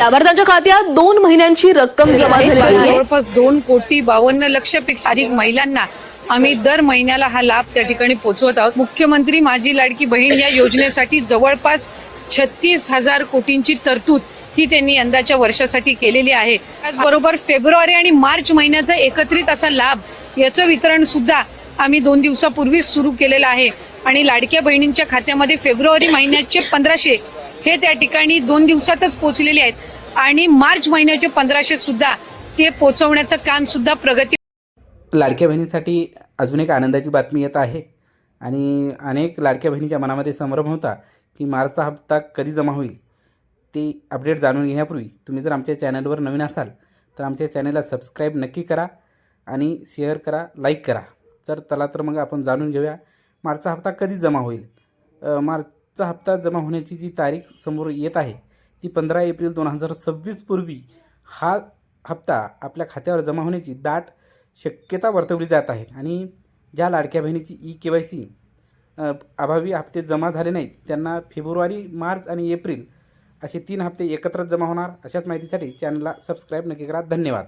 त्यावर त्यांच्या खात्यात 2 महिन्यांची रक्कम जमा झाली आहे। जवळपास 2,52,00,000पेक्षा अधिक महिलांना आम्ही दर महिन्याला हा लाभ त्या ठिकाणी पोहोचवत आहोत। मुख्यमंत्री माझी लाडकी बहीण या योजनेसाठी जवळपास 36,000 कोटींची तरतूद ही त्यांनी यंदाच्या वर्षासाठी केलेली आहे। त्याचबरोबर फेब्रुवारी आणि मार्च महिन्याचा एकत्रित असा लाभ याचं वितरण सुद्धा आम्ही 2 दिवसापूर्वीच सुरू केलेलं आहे आणि लाडक्या बहिणींच्या खात्यामध्ये फेब्रुवारी महिन्याचे 1500 हे त्या ठिकाणी 2 दिवसातच पोहोचलेले आहेत आणि मार्च महिन्याचे 1500 सुद्धा ते पोहोचवण्याचं काम सुद्धा प्रगती। लाडक्या बहिणीसाठी अजून एक आनंदाची बातमी येत आहे आणि अनेक लाडक्या बहिणीच्या मनामध्ये संभ्रम होता की मार्चचा हप्ता कधी जमा होईल। ते अपडेट जाणून घेण्यापूर्वी तुम्ही जर आमच्या चॅनलवर नवीन असाल तर आमच्या चॅनलला सबस्क्राईब नक्की करा आणि शेअर करा, लाईक करा। चला तर मग आपण जाणून घेऊया मार्चचा हप्ता कधी जमा होईल। मार्चचा हप्ता जमा होण्याची जी तारीख समोर येत आहे ती 15 एप्रिल 2026 पूर्वी हा हप्ता आपल्या खात्यावर जमा होण्याची दाट शक्यता वर्तवली जात आहे आणि ज्या लाडक्या बहिणीची KYC अभावी हप्ते जमा झाले नाहीत त्यांना फेब्रुवारी, मार्च आणि एप्रिल असे 3 हप्ते एकत्र जमा होणार। अशाच माहितीसाठी चॅनलला सबस्क्राईब नक्की करा। धन्यवाद।